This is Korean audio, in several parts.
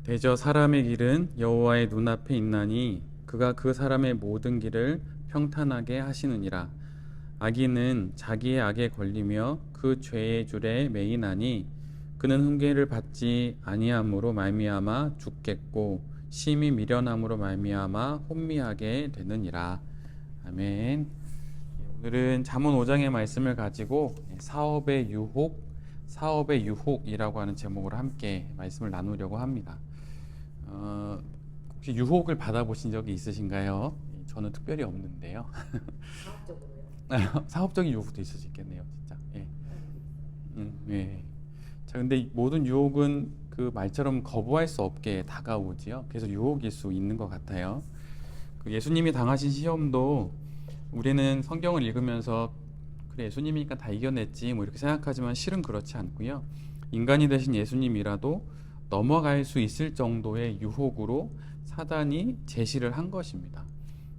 대저 사람의 길은 여호와의 눈앞에 있나니 그가 그 사람의 모든 길을 평탄하게 하시느니라. 악인은 자기의 악에 걸리며 그 죄의 줄에 매이나니 그는 훈계를 받지 아니함으로 말미암아 죽겠고 심히 미련함으로 말미암아 혼미하게 되느니라. 아멘. 오늘은 잠언 5장의 말씀을 가지고 사업의 유혹이라고 하는 제목으로 함께 말씀을 나누려고 합니다. 혹시 유혹을 받아보신 적이 있으신가요? 저는 특별히 없는데요. 사업적으로요? 사업적인 유혹도 있을 수 있겠네요, 진짜. 예. 예. 자, 근데 모든 유혹은 그 말처럼 거부할 수 없게 다가오지요. 그래서 유혹일 수 있는 것 같아요. 그 예수님이 당하신 시험도 우리는 성경을 읽으면서 그래 예수님이니까 다 이겨냈지 뭐 이렇게 생각하지만 실은 그렇지 않고요. 인간이 되신 예수님이라도 넘어갈 수 있을 정도의 유혹으로 사단이 제시를 한 것입니다.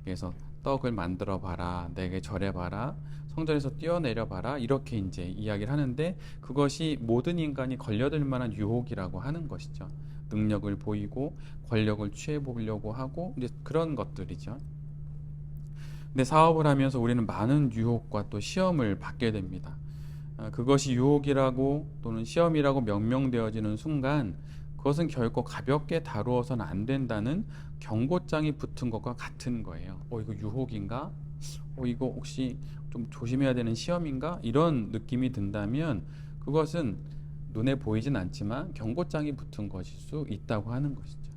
그래서 떡을 만들어 봐라, 내게 절해 봐라, 성전에서 뛰어내려 봐라, 이렇게 이제 이야기를 하는데 그것이 모든 인간이 걸려들 만한 유혹이라고 하는 것이죠. 능력을 보이고 권력을 취해 보려고 하고 이제 그런 것들이죠. 근데 사업을 하면서 우리는 많은 유혹과 또 시험을 받게 됩니다. 그것이 유혹이라고 또는 시험이라고 명명되어지는 순간 그것은 결코 가볍게 다루어서는 안 된다는 경고장이 붙은 것과 같은 거예요. 이거 유혹인가? 이거 혹시 좀 조심해야 되는 시험인가? 이런 느낌이 든다면 그것은 눈에 보이진 않지만 경고장이 붙은 것일 수 있다고 하는 것이죠.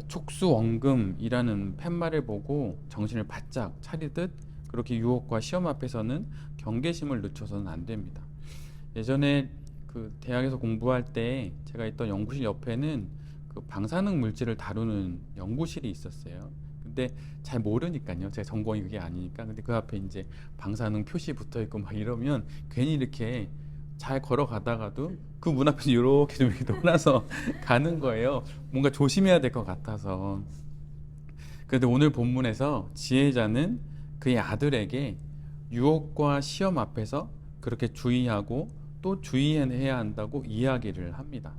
촉수원금이라는 팻말을 보고 정신을 바짝 차리듯 그렇게 유혹과 시험 앞에서는 경계심을 늦춰서는 안 됩니다. 예전에 그 대학에서 공부할 때 제가 있던 연구실 옆에는 그 방사능 물질을 다루는 연구실이 있었어요. 근데 잘 모르니까요. 제 전공이 그게 아니니까. 근데 그 앞에 이제 방사능 표시 붙어 있고 막 이러면 괜히 이렇게 잘 걸어가다가도 그 문 앞에서 이렇게 좀 이렇게 돌아서 가는 거예요. 뭔가 조심해야 될 것 같아서. 그런데 오늘 본문에서 지혜자는 그의 아들에게 유혹과 시험 앞에서 그렇게 주의하고 또 주의해야 한다고 이야기를 합니다.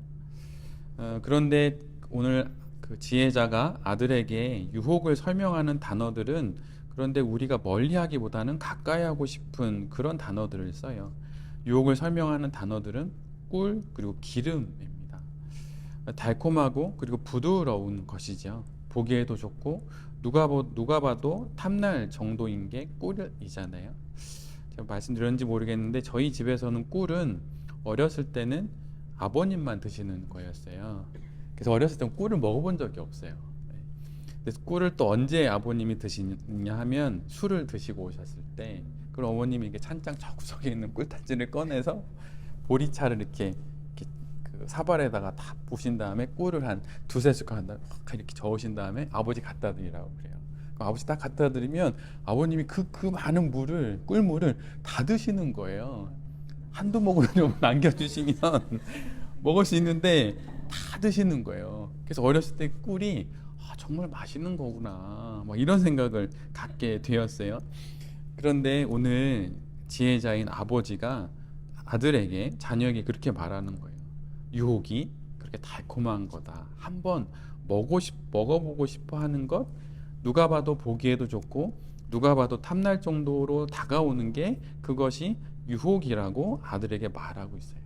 그런데 오늘 그 지혜자가 아들에게 유혹을 설명하는 단어들은 그런데 우리가 멀리하기보다는 가까이 하고 싶은 그런 단어들을 써요. 유혹을 설명하는 단어들은 꿀 그리고 기름입니다. 달콤하고 그리고 부드러운 것이죠. 보기에도 좋고 누가 봐도 탐날 정도인 게 꿀이잖아요. 제가 말씀드렸는지 모르겠는데 저희 집에서는 꿀은 어렸을 때는 아버님만 드시는 거였어요. 그래서 어렸을 때는 꿀을 먹어본 적이 없어요. 그래서 꿀을 또 언제 아버님이 드시냐 하면 술을 드시고 오셨을 때 그럼 어머님이 이게 찬장 저 구석에 있는 꿀단지를 꺼내서 보리차를 이렇게 그 사발에다가 다 부신 다음에 꿀을 한 두세 숟갈 이렇게 저으신 다음에 아버지 갖다 드리라고 그래요. 아버지 딱 갖다 드리면 아버님이 그 많은 물을 꿀물을 다 드시는 거예요. 한두 모금 좀 남겨주시면 먹을 수 있는데 다 드시는 거예요. 그래서 어렸을 때 꿀이 정말 맛있는 거구나 막 이런 생각을 갖게 되었어요. 그런데 오늘 지혜자인 아버지가 아들에게 자녀에게 그렇게 말하는 거예요. 유혹이 그렇게 달콤한 거다. 한번 먹어보고 싶어 하는 것, 누가 봐도 보기에도 좋고 누가 봐도 탐날 정도로 다가오는 게 그것이 유혹이라고 아들에게 말하고 있어요.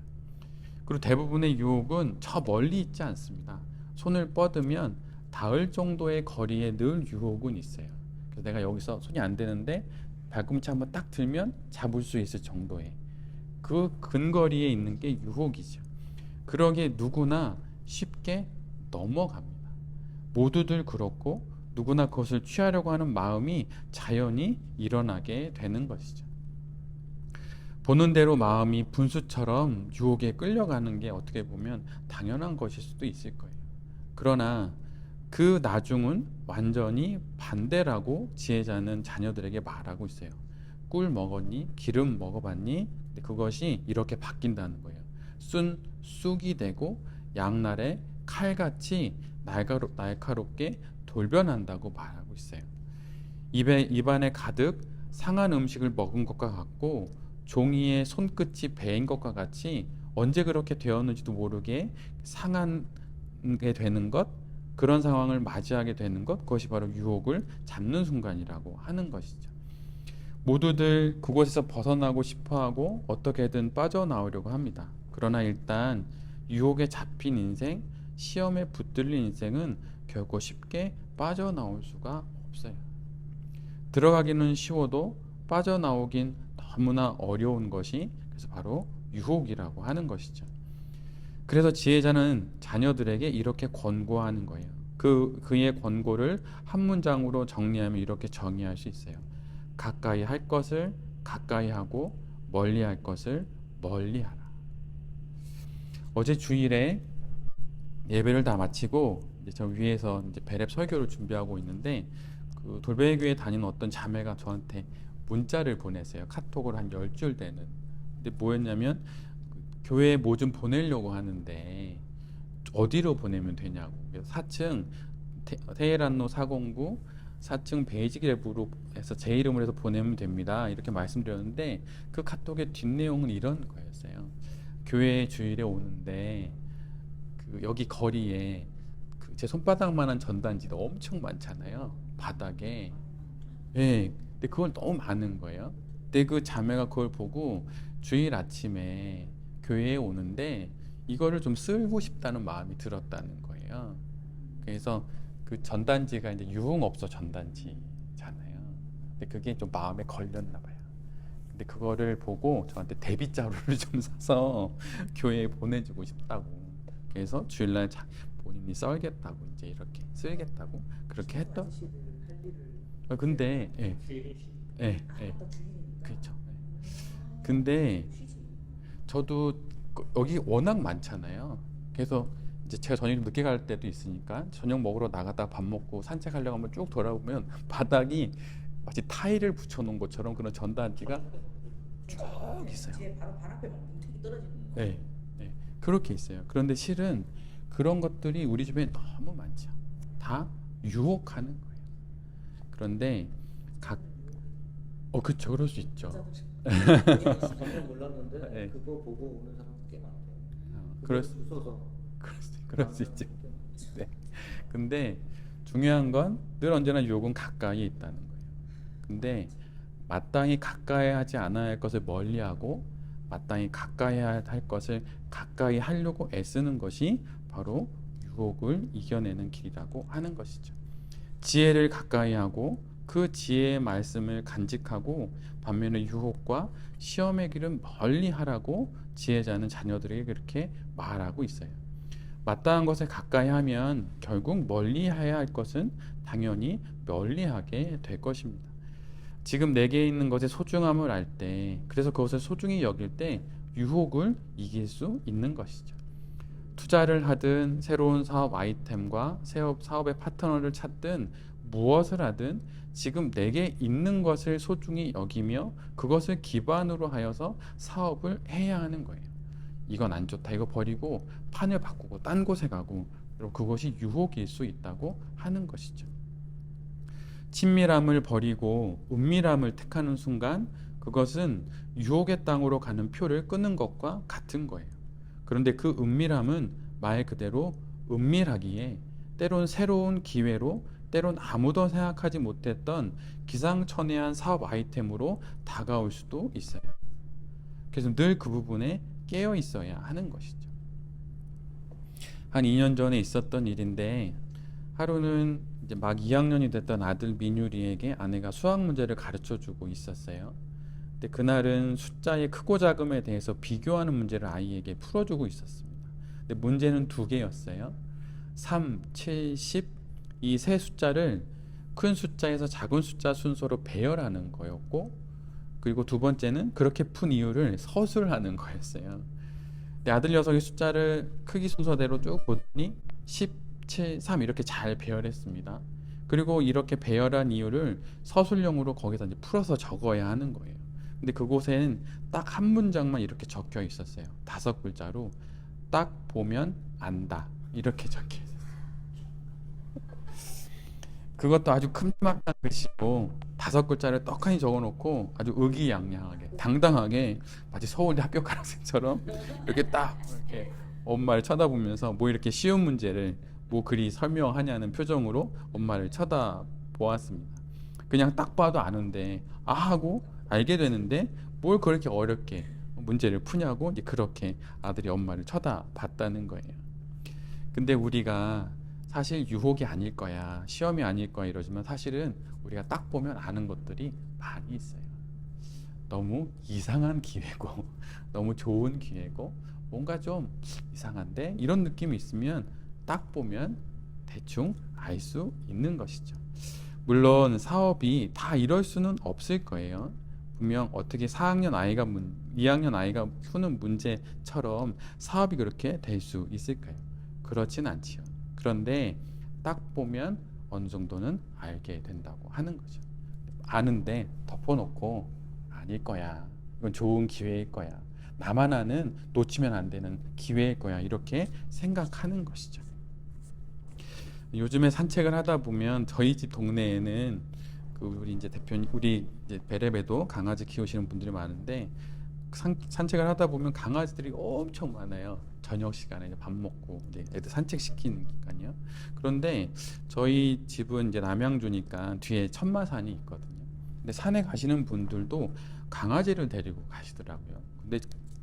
그리고 대부분의 유혹은 저 멀리 있지 않습니다. 손을 뻗으면 닿을 정도의 거리에 늘 유혹은 있어요. 그래서 내가 여기서 손이 안 되는데 발꿈치 한번 딱 들면 잡을 수 있을 정도의 그 근거리에 있는 게 유혹이죠. 그러기에 누구나 쉽게 넘어갑니다. 모두들 그렇고 누구나 그것을 취하려고 하는 마음이 자연히 일어나게 되는 것이죠. 보는 대로 마음이 분수처럼 유혹에 끌려가는 게 어떻게 보면 당연한 것일 수도 있을 거예요. 그러나 그 나중은 완전히 반대라고 지혜자는 자녀들에게 말하고 있어요. 꿀 먹었니? 기름 먹어봤니? 그것이 이렇게 바뀐다는 거예요. 쑥이 되고 양날의 칼같이 날카롭게 돌변한다고 말하고 있어요. 입안에 가득 상한 음식을 먹은 것과 같고 종이의 손끝이 베인 것과 같이 언제 그렇게 되었는지도 모르게 상한 되는 것, 그런 상황을 맞이하게 되는 것, 그것이 바로 유혹을 잡는 순간이라고 하는 것이죠. 모두들 그곳에서 벗어나고 싶어하고 어떻게든 빠져나오려고 합니다. 그러나 일단 유혹에 잡힌 인생, 시험에 붙들린 인생은 결코 쉽게 빠져나올 수가 없어요. 들어가기는 쉬워도 빠져나오긴 너무나 어려운 것이 그래서 바로 유혹이라고 하는 것이죠. 그래서 지혜자는 자녀들에게 이렇게 권고하는 거예요. 그의 권고를 한 문장으로 정리하면 이렇게 정의할 수 있어요. 가까이 할 것을 가까이 하고 멀리 할 것을 멀리 하라. 어제 주일에 예배를 다 마치고 이제 저 위에서 이제 베랩 설교를 준비하고 있는데 그 돌베개교회 다니는 어떤 자매가 저한테 문자를 보냈어요. 카톡을 한 10줄 되는. 근데 뭐였냐면 교회에 뭐 좀 보내려고 하는데 어디로 보내면 되냐고. 그래서 4층 테헤란로 409 4층 베이직랩으로 해서 제 이름으로 해서 보내면 됩니다. 이렇게 말씀드렸는데 그 카톡의 뒷내용은 이런 거였어요. 교회 주일에 오는데 그 여기 거리에 그 제 손바닥만한 전단지도 엄청 많잖아요. 바닥에. 예. 근데 그걸 너무 많은 거예요. 근데 그 자매가 그걸 보고 주일 아침에 교회에 오는데 이거를 좀 쓰고 싶다는 마음이 들었다는 거예요. 그래서 그 전단지가 이제 유흥업소 전단지잖아요. 근데 그게 좀 마음에 걸렸나 봐요. 근데 그거를 보고 저한테 데뷔 자루를 좀 사서 교회에 보내주고 싶다고. 그래서 주일날 본인이 썰겠다고 이제 이렇게 쓰겠다고 그렇게 했던. 근데 예, 예, 예, 그렇죠. 예. 근데 저도 여기 워낙 많잖아요. 그래서 이제 제가 저녁 늦게 갈 때도 있으니까 저녁 먹으러 나갔다가 밥 먹고 산책하려고 하면 쭉 돌아보면 바닥이 마치 타일을 붙여놓은 것처럼 그런 전단지가 쭉 있어요. 제 바로 발 앞에 막 뭉탱이 떨어지는 거. 네, 네, 그렇게 있어요. 그런데 실은 그런 것들이 우리 주변에 너무 많죠. 다 유혹하는 거예요. 그런데 그쵸, 그럴 수 있죠. 전혀 몰랐는데 네. 그거 보고 오는 사람 꽤 많대요. 그럴 수 있죠. 네. 근데 중요한 건 늘 언제나 유혹은 가까이에 있다는 거예요. 근데 마땅히 가까이 하지 않아야 할 것을 멀리하고 마땅히 가까이 할 것을 가까이 하려고 애쓰는 것이 바로 유혹을 이겨내는 길이라고 하는 것이죠. 지혜를 가까이 하고 그 지혜의 말씀을 간직하고 반면에 유혹과 시험의 길은 멀리 하라고 지혜자는 자녀들에게 그렇게 말하고 있어요. 마땅한 것을 가까이 하면 결국 멀리 해야 할 것은 당연히 멀리하게 될 것입니다. 지금 내게 있는 것의 소중함을 알 때, 그래서 그것을 소중히 여길 때 유혹을 이길 수 있는 것이죠. 투자를 하든 새로운 사업 아이템과 사업의 파트너를 찾든 무엇을 하든 지금 내게 있는 것을 소중히 여기며 그것을 기반으로 하여서 사업을 해야 하는 거예요. 이건 안 좋다, 이거 버리고 판을 바꾸고 딴 곳에 가고, 그리고 그것이 유혹일 수 있다고 하는 것이죠. 친밀함을 버리고 은밀함을 택하는 순간 그것은 유혹의 땅으로 가는 표를 끊는 것과 같은 거예요. 그런데 그 은밀함은 말 그대로 은밀하기에 때론 새로운 기회로, 때론 아무도 생각하지 못했던 기상천외한 사업 아이템으로 다가올 수도 있어요. 그래서 늘 그 부분에 깨어 있어야 하는 것이죠. 한 2년 전에 있었던 일인데, 하루는 이제 막 2학년이 됐던 아들 민유리에게 아내가 수학 문제를 가르쳐 주고 있었어요. 근데 그날은 숫자의 크고 작음에 대해서 비교하는 문제를 아이에게 풀어주고 있었습니다. 근데 문제는 2개였어요. 3, 7, 10 이 세 숫자를 큰 숫자에서 작은 숫자 순서로 배열하는 거였고, 그리고 두 번째는 그렇게 푼 이유를 서술하는 거였어요. 근데 아들 녀석이 숫자를 크기 순서대로 쭉 보더니 10, 7, 3 이렇게 잘 배열했습니다. 그리고 이렇게 배열한 이유를 서술형으로 거기다 이제 풀어서 적어야 하는 거예요. 근데 그곳에는 딱 한 문장만 이렇게 적혀 있었어요. 5글자로 딱 보면 안다 이렇게 적혀 있었어요. 그것도 아주 큼지막한 글씨고 5글자를 떡하니 적어놓고 아주 의기양양하게 당당하게 마치 서울대 합격한 학생처럼 이렇게 딱 이렇게 엄마를 쳐다보면서 뭐 이렇게 쉬운 문제를 뭐 그리 설명하냐는 표정으로 엄마를 쳐다보았습니다. 그냥 딱 봐도 아는데 아 하고 알게 되는데 뭘 그렇게 어렵게 문제를 푸냐고 이제 그렇게 아들이 엄마를 쳐다봤다는 거예요. 근데 우리가 사실 유혹이 아닐 거야, 시험이 아닐 거야 이러지만 사실은 우리가 딱 보면 아는 것들이 많이 있어요. 너무 이상한 기회고 너무 좋은 기회고 뭔가 좀 이상한데 이런 느낌이 있으면 딱 보면 대충 알 수 있는 것이죠. 물론 사업이 다 이럴 수는 없을 거예요. 분명 어떻게 2학년 아이가 푸는 문제처럼 사업이 그렇게 될 수 있을까요? 그렇진 않지요. 그런데 딱 보면 어느 정도는 알게 된다고 하는 거죠. 아는데 덮어놓고 아닐 거야. 이건 좋은 기회일 거야. 나만 아는 놓치면 안 되는 기회일 거야. 이렇게 생각하는 것이죠. 요즘에 산책을 하다 보면 저희 집 동네에는 우리 이제 대표님, 우리 이제 베레베도 강아지 키우시는 분들이 많은데 산책을 하다 보면 강아지들이 엄청 많아요. 저녁 시간에 밥 먹고 이제 애들 산책시키니까요. 그런데 저희 집은 이제 남양주니까 뒤에 천마산이 있거든요. 근데 산에 가시는 분들도 강아지를 데리고 가시더라고요. 근데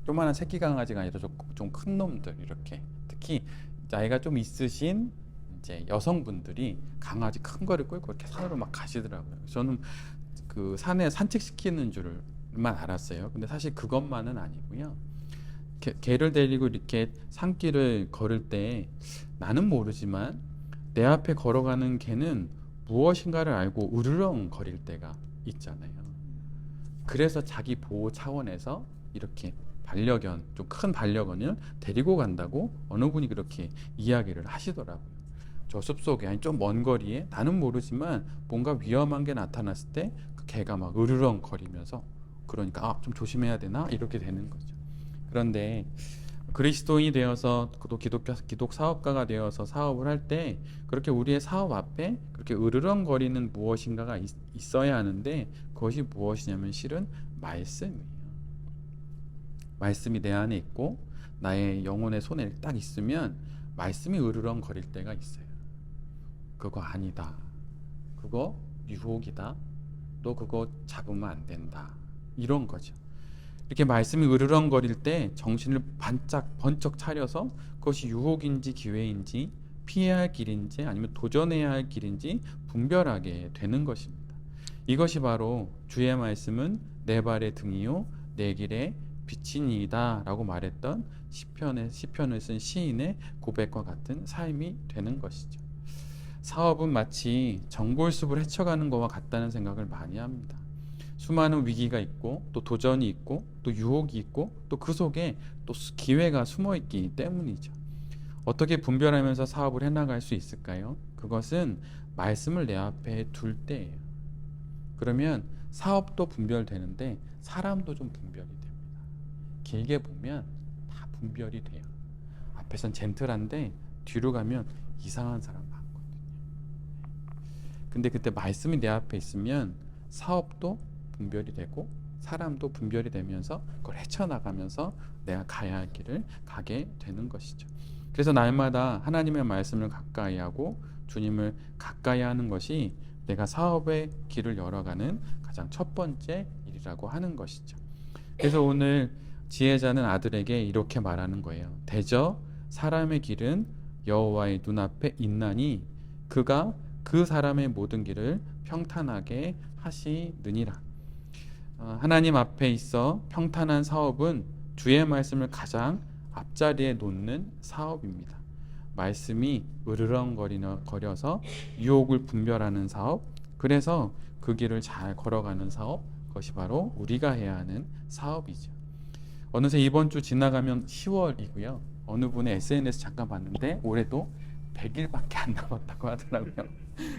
조그마한 새끼 강아지가 아니라 좀 큰 놈들 이렇게 특히 나이가 좀 있으신 이제 여성분들이 강아지 큰 거를 끌고 이렇게 산으로 막 가시더라고요. 저는 그 산에 산책시키는 줄만 알았어요. 근데 사실 그것만은 아니고요. 개를 데리고 이렇게 산길을 걸을 때 나는 모르지만 내 앞에 걸어가는 개는 무엇인가를 알고 으르렁 거릴 때가 있잖아요. 그래서 자기 보호 차원에서 이렇게 반려견, 좀 큰 반려견을 데리고 간다고 어느 분이 그렇게 이야기를 하시더라고요. 저 숲속에 아니 좀 먼 거리에 나는 모르지만 뭔가 위험한 게 나타났을 때 그 개가 막 으르렁 거리면서 그러니까 아, 좀 조심해야 되나 이렇게 되는 거죠. 그런데 그리스도인이 되어서 또 기독 사업가가 되어서 사업을 할 때 그렇게 우리의 사업 앞에 그렇게 으르렁거리는 무엇인가가 있어야 하는데 그것이 무엇이냐면 실은 말씀이에요. 말씀이 내 안에 있고 나의 영혼의 손에 딱 있으면 말씀이 으르렁거릴 때가 있어요. 그거 아니다. 그거 유혹이다. 너 그거 잡으면 안 된다. 이런 거죠. 이렇게 말씀이 으르렁거릴 때 정신을 번쩍 차려서 그것이 유혹인지 기회인지 피해야 할 길인지 아니면 도전해야 할 길인지 분별하게 되는 것입니다. 이것이 바로 주의 말씀은 내 발의 등이요 내 길의 빛이니이다 라고 말했던 시편을 쓴 시인의 고백과 같은 삶이 되는 것이죠. 사업은 마치 정골숲을 헤쳐가는 것과 같다는 생각을 많이 합니다. 수많은 위기가 있고 또 도전이 있고 또 유혹이 있고 또 그 속에 또 기회가 숨어 있기 때문이죠. 어떻게 분별하면서 사업을 해나갈 수 있을까요? 그것은 말씀을 내 앞에 둘 때예요. 그러면 사업도 분별되는데 사람도 좀 분별이 됩니다. 길게 보면 다 분별이 돼요. 앞에선 젠틀한데 뒤로 가면 이상한 사람 많거든요. 근데 그때 말씀이 내 앞에 있으면 사업도 분별이 되고 사람도 분별이 되면서 그걸 헤쳐나가면서 내가 가야 할 길을 가게 되는 것이죠. 그래서 날마다 하나님의 말씀을 가까이 하고 주님을 가까이 하는 것이 내가 사업의 길을 열어가는 가장 첫 번째 일이라고 하는 것이죠. 그래서 오늘 지혜자는 아들에게 이렇게 말하는 거예요. 대저 사람의 길은 여호와의 눈앞에 있나니 그가 그 사람의 모든 길을 평탄하게 하시느니라. 하나님 앞에 있어 평탄한 사업은 주의 말씀을 가장 앞자리에 놓는 사업입니다. 말씀이 으르렁거려서 유혹을 분별하는 사업, 그래서 그 길을 잘 걸어가는 사업, 그것이 바로 우리가 해야 하는 사업이죠. 어느새 이번 주 지나가면 10월이고요. 어느 분의 SNS 잠깐 봤는데 올해도 100일밖에 안 남았다고 하더라고요.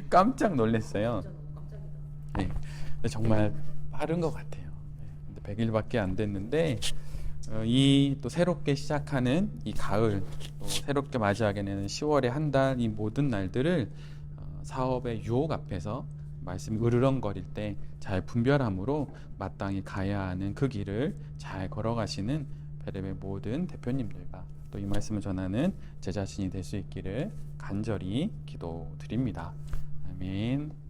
깜짝 놀랐어요. 진짜 너무 깜짝이다. 네, 근데 정말 빠른 것 같아요. 네, 100일밖에 안 됐는데 이 또 새롭게 시작하는 이 가을, 또 새롭게 맞이하게 되는 10월의 한 달, 이 모든 날들을 사업의 유혹 앞에서 말씀이 으르렁거릴 때 잘 분별함으로 마땅히 가야 하는 그 길을 잘 걸어가시는 베레베 모든 대표님들과 또 이 말씀을 전하는 제 자신이 될 수 있기를 간절히 기도드립니다. 아멘.